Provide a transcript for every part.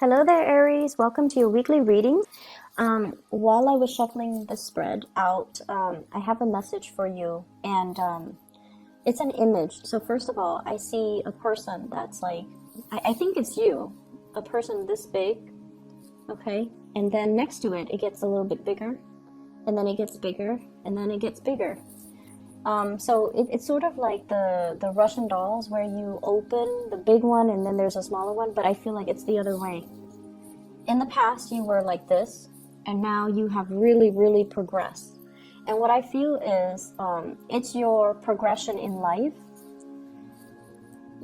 Hello there, Aries. Welcome to your weekly reading. While I was shuffling the spread out, I have a message for you, and it's an image. So first of all, I see a person that's like, I think it's you, a person this big, okay? And then next to it, it gets a little bit bigger, and then it gets bigger, and then it gets bigger. So it's sort of like the Russian dolls where you open the big one and then there's a smaller one, but I feel like it's the other way. In the past, you were like this, and now you have really, really progressed. And what I feel is it's your progression in life.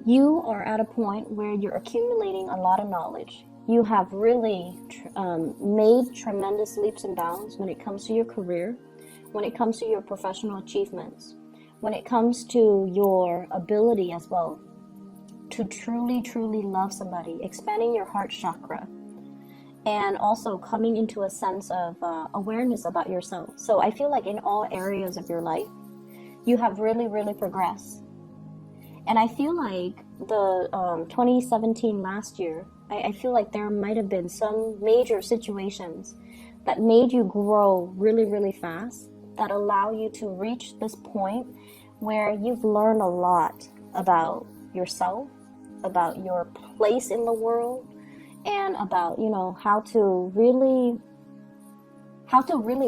You are at a point where you're accumulating a lot of knowledge. You have really made tremendous leaps and bounds when it comes to your career, when it comes to your professional achievements, when it comes to your ability as well to truly, truly love somebody, expanding your heart chakra, and also coming into a sense of awareness about yourself. So I feel like in all areas of your life, you have really, really progressed. And I feel like the 2017 last year, I feel like there might have been some major situations that made you grow really, really fast, that allow you to reach this point where you've learned a lot about yourself, about your place in the world, and about, how to really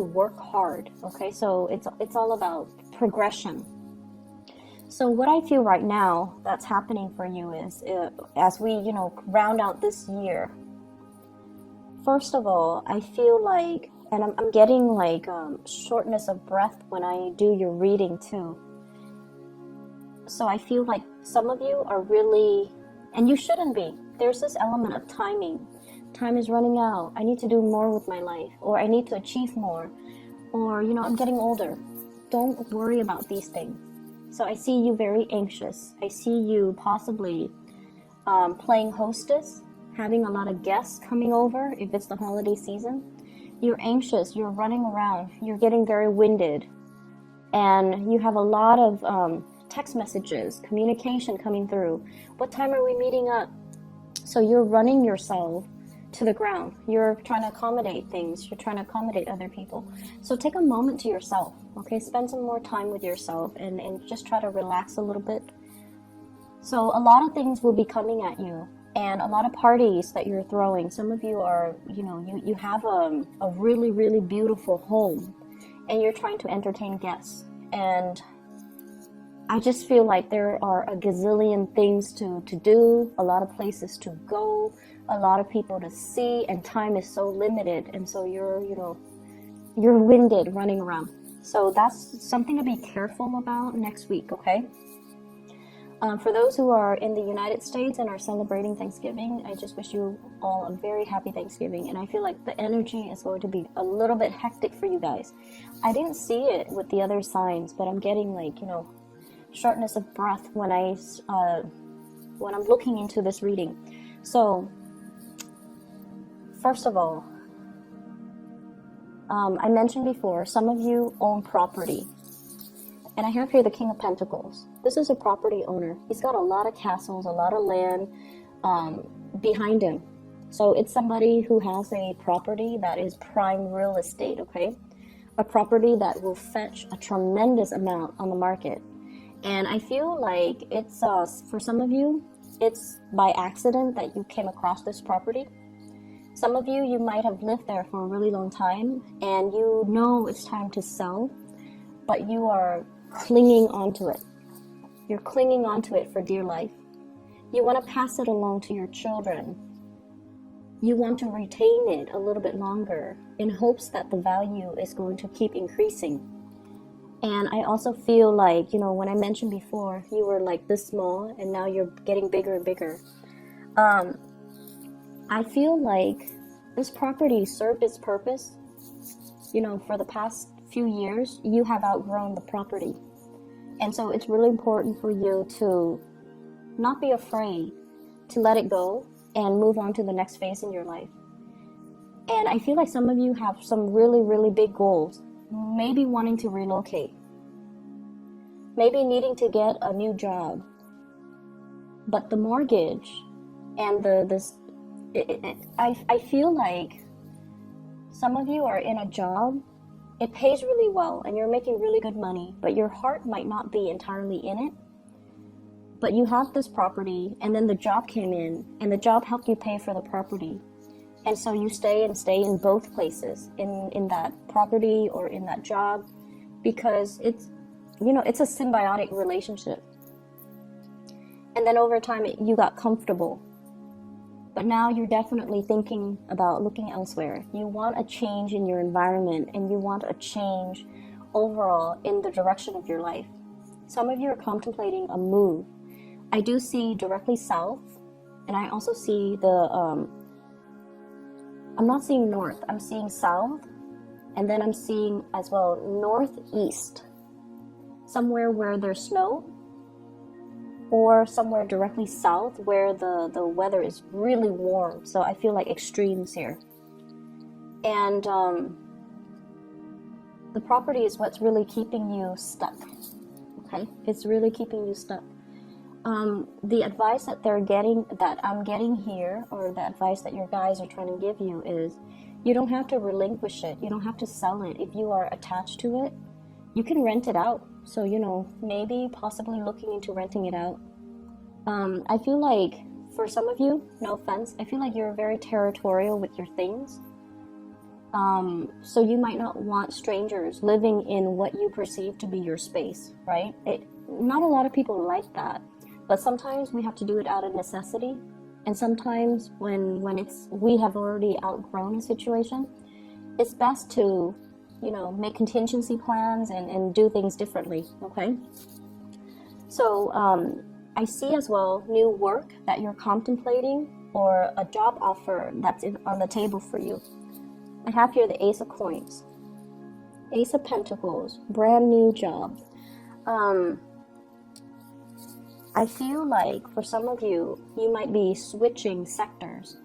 work hard. Okay, so it's all about progression. So what I feel right now that's happening for you is, as we round out this year, first of all, I feel like, and I'm getting like shortness of breath when I do your reading too. So I feel like some of you are really, and you shouldn't be. There's this element of timing. Time is running out. I need to do more with my life, or I need to achieve more, or I'm getting older. Don't worry about these things. So I see you very anxious. I see you possibly playing hostess, having a lot of guests coming over if it's the holiday season. You're anxious, you're running around, you're getting very winded, and you have a lot of text messages, communication coming through. What time are we meeting up? So you're running yourself to the ground. You're trying to accommodate things. You're trying to accommodate other people. So take a moment to yourself, okay? Spend some more time with yourself and just try to relax a little bit. So a lot of things will be coming at you, and a lot of parties that you're throwing. Some of you are, you have a really, really beautiful home, and you're trying to entertain guests. And I just feel like there are a gazillion things to do, a lot of places to go, a lot of people to see, and time is so limited. And so you're winded running around. So that's something to be careful about next week, okay? For those who are in the United States and are celebrating Thanksgiving, I just wish you all a very happy Thanksgiving. And I feel like the energy is going to be a little bit hectic for you guys. I didn't see it with the other signs, but I'm getting like, shortness of breath when I'm looking into this reading. So, first of all, I mentioned before, some of you own property. And I have here the King of Pentacles. This is a property owner. He's got a lot of castles, a lot of land behind him. So it's somebody who has a property that is prime real estate, okay? A property that will fetch a tremendous amount on the market. And I feel like it's, for some of you, it's by accident that you came across this property. Some of you might have lived there for a really long time, and you know it's time to sell, but you are clinging onto it. You're clinging onto it for dear life. You want to pass it along to your children. You want to retain it a little bit longer in hopes that the value is going to keep increasing. And I also feel like, when I mentioned before, you were like this small and now you're getting bigger and bigger. I feel like this property served its purpose. For the past few years, you have outgrown the property. And so it's really important for you to not be afraid to let it go and move on to the next phase in your life. And I feel like some of you have some really, really big goals. Maybe wanting to relocate. Maybe needing to get a new job. But the mortgage and the I feel like some of you are in a job, it pays really well and you're making really good money, but your heart might not be entirely in it. But you have this property, and then the job came in, and the job helped you pay for the property. And so you stay in both places, in that property or in that job, because it's, you know, it's a symbiotic relationship. And then over time, you got comfortable. But now you're definitely thinking about looking elsewhere. You want a change in your environment, and you want a change overall in the direction of your life. Some of you are contemplating a move. I do see directly south, and I also see I'm not seeing north, I'm seeing south, and then I'm seeing as well northeast, somewhere where there's snow, or somewhere directly south where the weather is really warm. So I feel like extremes here. And the property is what's really keeping you stuck, okay? It's really keeping you stuck. The advice that I'm getting here, or the advice that your guys are trying to give you, is you don't have to relinquish it. You don't have to sell it. If you are attached to it, you can rent it out. So, you know, maybe possibly looking into renting it out. I feel like for some of you, no offense, I feel like you're very territorial with your things. So you might not want strangers living in what you perceive to be your space, right? Not a lot of people like that. But sometimes we have to do it out of necessity, and sometimes when we have already outgrown a situation, it's best to, you know, make contingency plans and do things differently, okay? So I see as well new work that you're contemplating, or a job offer that's on the table for you. I have here the Ace of Coins, Ace of Pentacles, brand new job. I feel like for some of you, you might be switching sectors.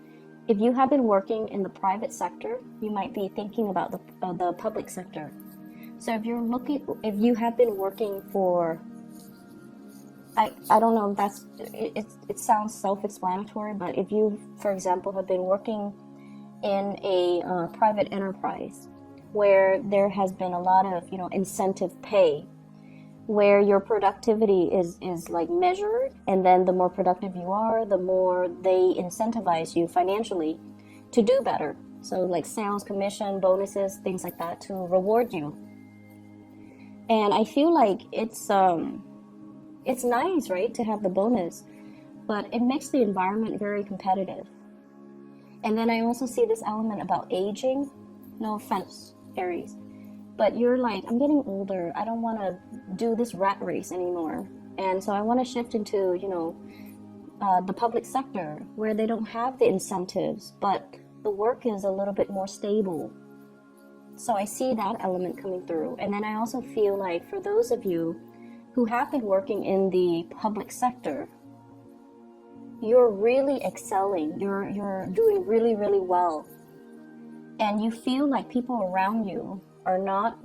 If you have been working in the private sector, you might be thinking about the public sector. So if you have been working for, I don't know, it sounds self-explanatory, but if you, for example, have been working in a private enterprise where there has been a lot of, you know, incentive pay, where your productivity is like measured, and then the more productive you are, the more they incentivize you financially to do better. So like sales, commission, bonuses, things like that, to reward you. And I feel like it's nice, right, to have the bonus, but it makes the environment very competitive. And then I also see this element about aging. No offense, Aries, but you're like, I'm getting older. I don't want to do this rat race anymore. And so I want to shift into, you know, the public sector where they don't have the incentives, but the work is a little bit more stable. So I see that element coming through. And then I also feel like for those of you who have been working in the public sector, you're really excelling. You're doing really, really well. And you feel like people around you are not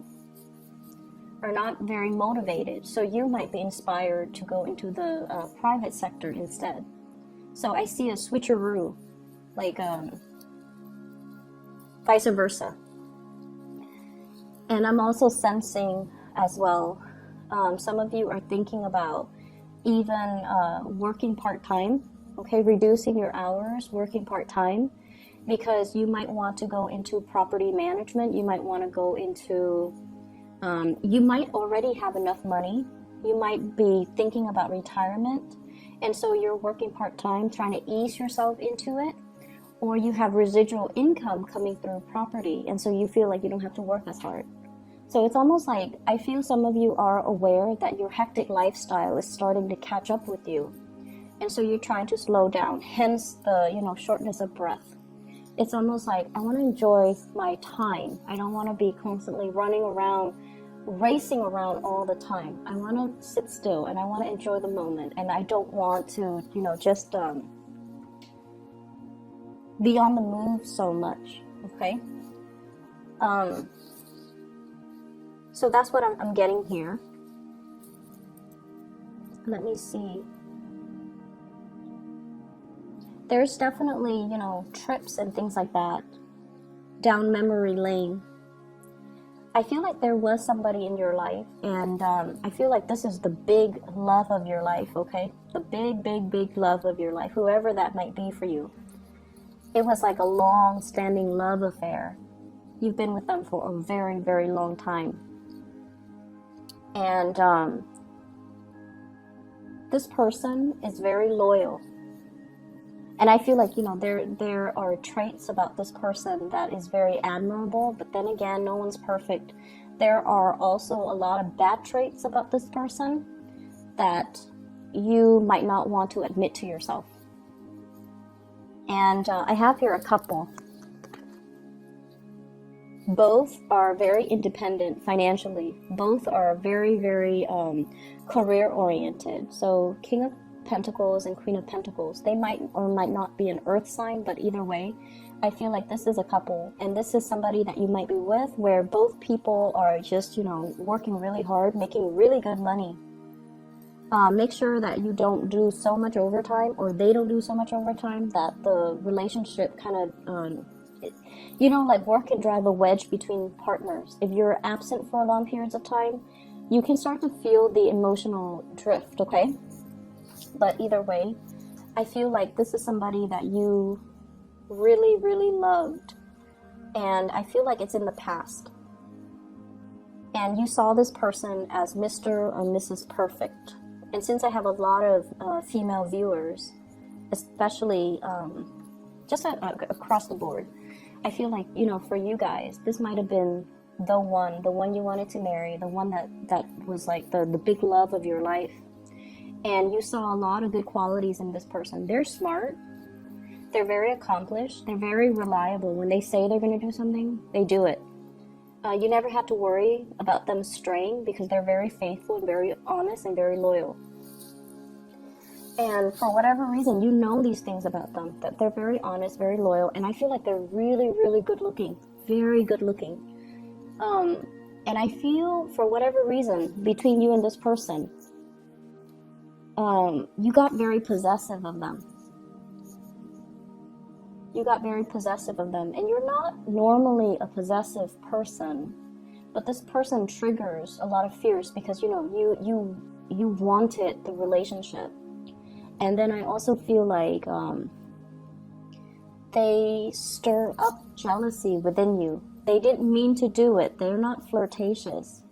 very motivated, so you might be inspired to go into the private sector instead. So I see a switcheroo, like vice versa. And I'm also sensing as well, some of you are thinking about even working part-time, okay, reducing your hours, working part-time, because you might want to go into property management. You might want to go into, you might already have enough money. You might be thinking about retirement. And so you're working part-time, trying to ease yourself into it. Or you have residual income coming through property. And so you feel like you don't have to work as hard. So it's almost like, I feel some of you are aware that your hectic lifestyle is starting to catch up with you. And so you're trying to slow down, hence the, you know, shortness of breath. It's almost like, I want to enjoy my time. I don't want to be constantly running around, racing around all the time. I want to sit still and I want to enjoy the moment. And I don't want to, you know, just be on the move so much, okay? So that's what I'm getting here. Let me see. there's definitely, you know, trips and things like that down memory lane. I feel like there was somebody in your life, and I feel like this is the big love of your life, okay? The big, big, big love of your life, whoever that might be for you. It was like a long-standing love affair. You've been with them for a very, very long time. And this person is very loyal. And I feel like, you know, there are traits about this person that is very admirable, but then again, no one's perfect. There are also a lot of bad traits about this person that you might not want to admit to yourself. And I have here a couple. Both are very independent financially. Both are very, very career-oriented. So King of Pentacles and Queen of Pentacles, they might or might not be an earth sign, but either way, I feel like this is a couple, and this is somebody that you might be with where both people are just, you know, working really hard, making really good money. Make sure that you don't do so much overtime, or they don't do so much overtime, that the relationship kind of, you know, like work can drive a wedge between partners. If you're absent for long periods of time, you can start to feel the emotional drift, okay? But either way, I feel like this is somebody that you really, really loved. And I feel like it's in the past. And you saw this person as Mr. or Mrs. Perfect. And since I have a lot of female viewers, especially just across the board, I feel like, you know, for you guys, this might have been the one you wanted to marry, the one that was like the big love of your life. And you saw a lot of good qualities in this person. They're smart. They're very accomplished. They're very reliable. When they say they're going to do something, they do it. You never have to worry about them straying because they're very faithful and very honest and very loyal. And for whatever reason, you know these things about them, that they're very honest, very loyal. And I feel like they're really, really good looking. Very good looking. And I feel, for whatever reason, between you and this person, you got very possessive of them. You got very possessive of them. And you're not normally a possessive person, but this person triggers a lot of fears because, you know, you wanted the relationship. And then I also feel like they stir up jealousy within you. They didn't mean to do it. They're not flirtatious.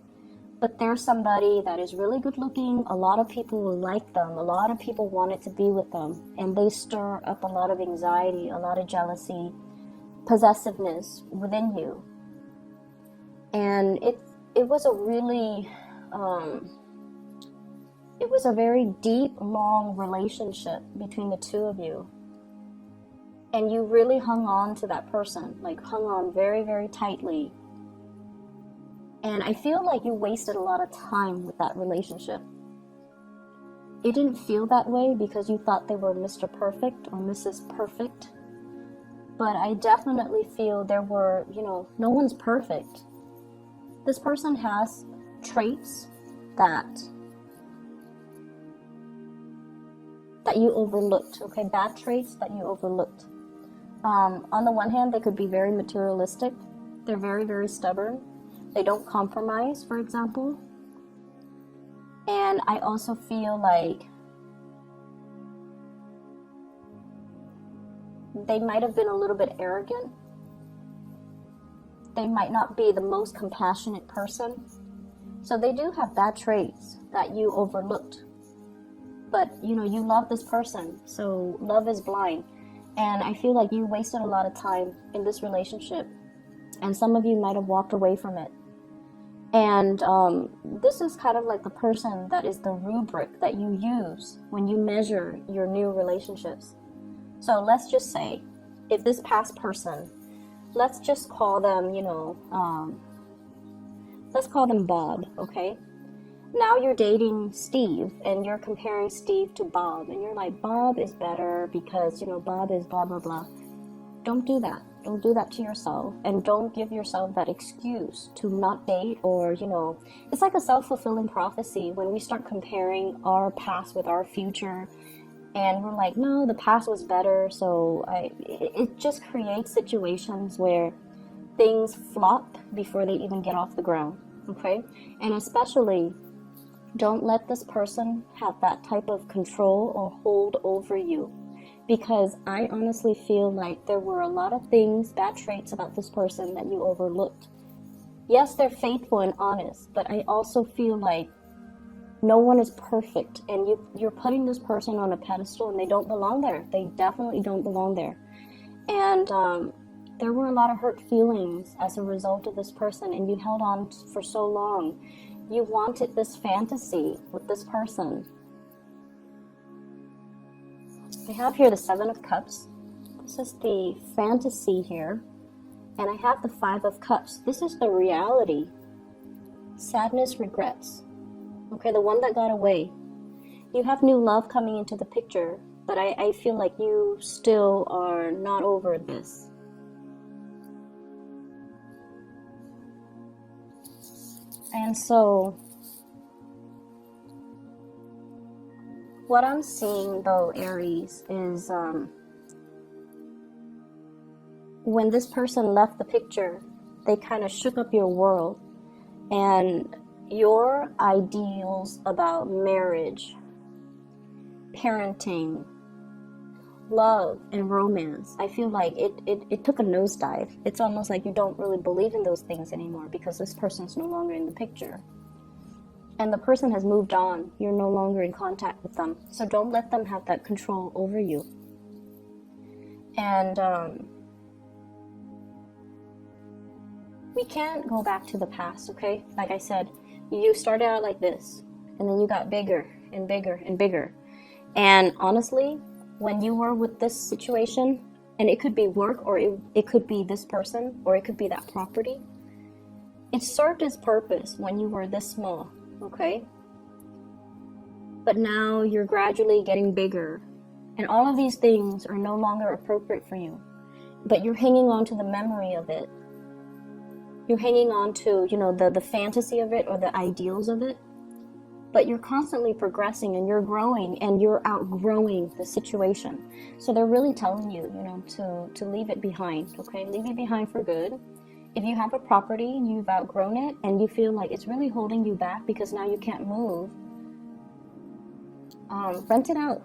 But there's somebody that is really good looking. A lot of people will like them. A lot of people wanted to be with them. And they stir up a lot of anxiety, a lot of jealousy, possessiveness within you. And it was a really, it was a very deep, long relationship between the two of you. And you really hung on to that person, like hung on very, very tightly. And I feel like you wasted a lot of time with that relationship. It didn't feel that way because you thought they were Mr. Perfect or Mrs. Perfect. But I definitely feel there were, you know, no one's perfect. This person has traits that you overlooked, okay? Bad traits that you overlooked. On the one hand, they could be very materialistic. They're very, very stubborn. They don't compromise, for example. And I also feel like they might have been a little bit arrogant. They might not be the most compassionate person. So they do have bad traits that you overlooked. But, you know, you love this person, so love is blind. And I feel like you wasted a lot of time in this relationship. And some of you might have walked away from it. And this is kind of like the person that is the rubric that you use when you measure your new relationships. So let's just say, if this past person, let's just call them, you know, let's call them Bob, okay? Now you're dating Steve, and you're comparing Steve to Bob, and you're like, Bob is better because, you know, Bob is blah, blah, blah. Don't do that. Don't do that to yourself, and don't give yourself that excuse to not date, or, you know, it's like a self-fulfilling prophecy when we start comparing our past with our future. And we're like, no, the past was better. So it just creates situations where things flop before they even get off the ground. Okay? And especially, don't let this person have that type of control or hold over you. Because I honestly feel like there were a lot of things, bad traits about this person that you overlooked. Yes, they're faithful and honest, but I also feel like no one is perfect, and you're putting this person on a pedestal, and they don't belong there. They definitely don't belong there. And there were a lot of hurt feelings as a result of this person, and you held on for so long. You wanted this fantasy with this person. I have here the Seven of Cups. This is the fantasy here. And I have the Five of Cups. This is the reality. Sadness, regrets. Okay, the one that got away. You have new love coming into the picture, but I feel like you still are not over this. And so, what I'm seeing though, Aries, is when this person left the picture, they kind of shook up your world, and your ideals about marriage, parenting, love, and romance, I feel like it took a nosedive. It's almost like you don't really believe in those things anymore because this person's no longer in the picture. And the person has moved on. You're no longer in contact with them. So don't let them have that control over you. And we can't go back to the past, okay? Like I said, you started out like this, and then you got bigger and bigger and bigger. And honestly, when you were with this situation, and it could be work, or it could be this person, or it could be that property, it served its purpose when you were this small, okay? But now you're gradually getting bigger, and all of these things are no longer appropriate for you. But you're hanging on to the memory of it. You're hanging on to, the fantasy of it or the ideals of it. But you're constantly progressing, and you're growing, and you're outgrowing the situation. So they're really telling you, to leave it behind, okay? Leave it behind for good. If you have a property and you've outgrown it and you feel like it's really holding you back because now you can't move, rent it out.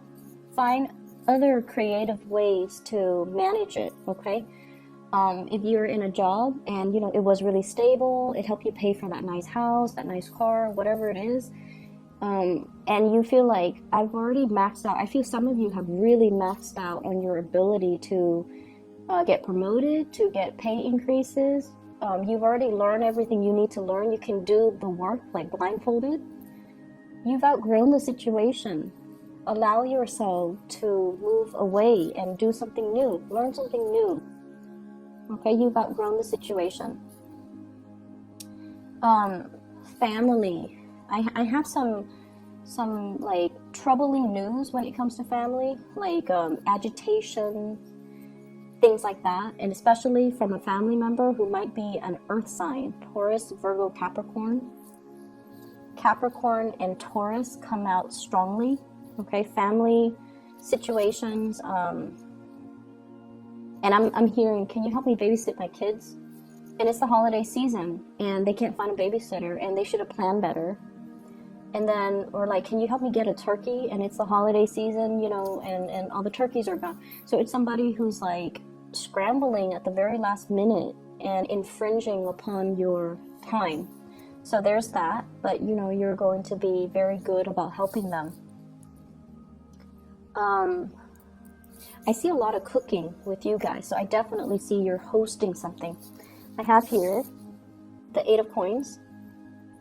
Find other creative ways to manage it, okay? If you're in a job and, it was really stable, it helped you pay for that nice house, that nice car, whatever it is, and you feel like, I've already maxed out. I feel some of you have really maxed out on your ability to get promoted, to get pay increases. You've already learned everything you need to learn. You can do the work like blindfolded. You've outgrown the situation. Allow yourself to move away and do something new. Learn something new. Okay, you've outgrown the situation. Family. I have some like troubling news when it comes to family, like agitation, things like that, and especially from a family member who might be an earth sign, Taurus, Virgo, Capricorn. Capricorn and Taurus come out strongly, okay? Family situations, and I'm hearing, can you help me babysit my kids? And it's the holiday season, and they can't find a babysitter, and they should have planned better. And then, or like, can you help me get a turkey? And it's the holiday season, and all the turkeys are gone. So it's somebody who's like scrambling at the very last minute and infringing upon your time. So there's that, but you're going to be very good about helping them. I see a lot of cooking with you guys, so I definitely see you're hosting something. I have here the Eight of Coins.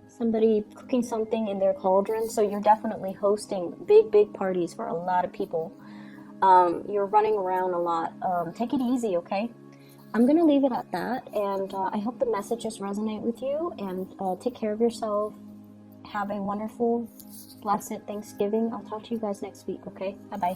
Somebody cooking something in their cauldron, so you're definitely hosting big parties for a lot of people. You're running around a lot. Take it easy, okay? I'm going to leave it at that, and I hope the messages resonate with you, and take care of yourself. Have a wonderful, blessed Thanksgiving. I'll talk to you guys next week, okay? Bye-bye.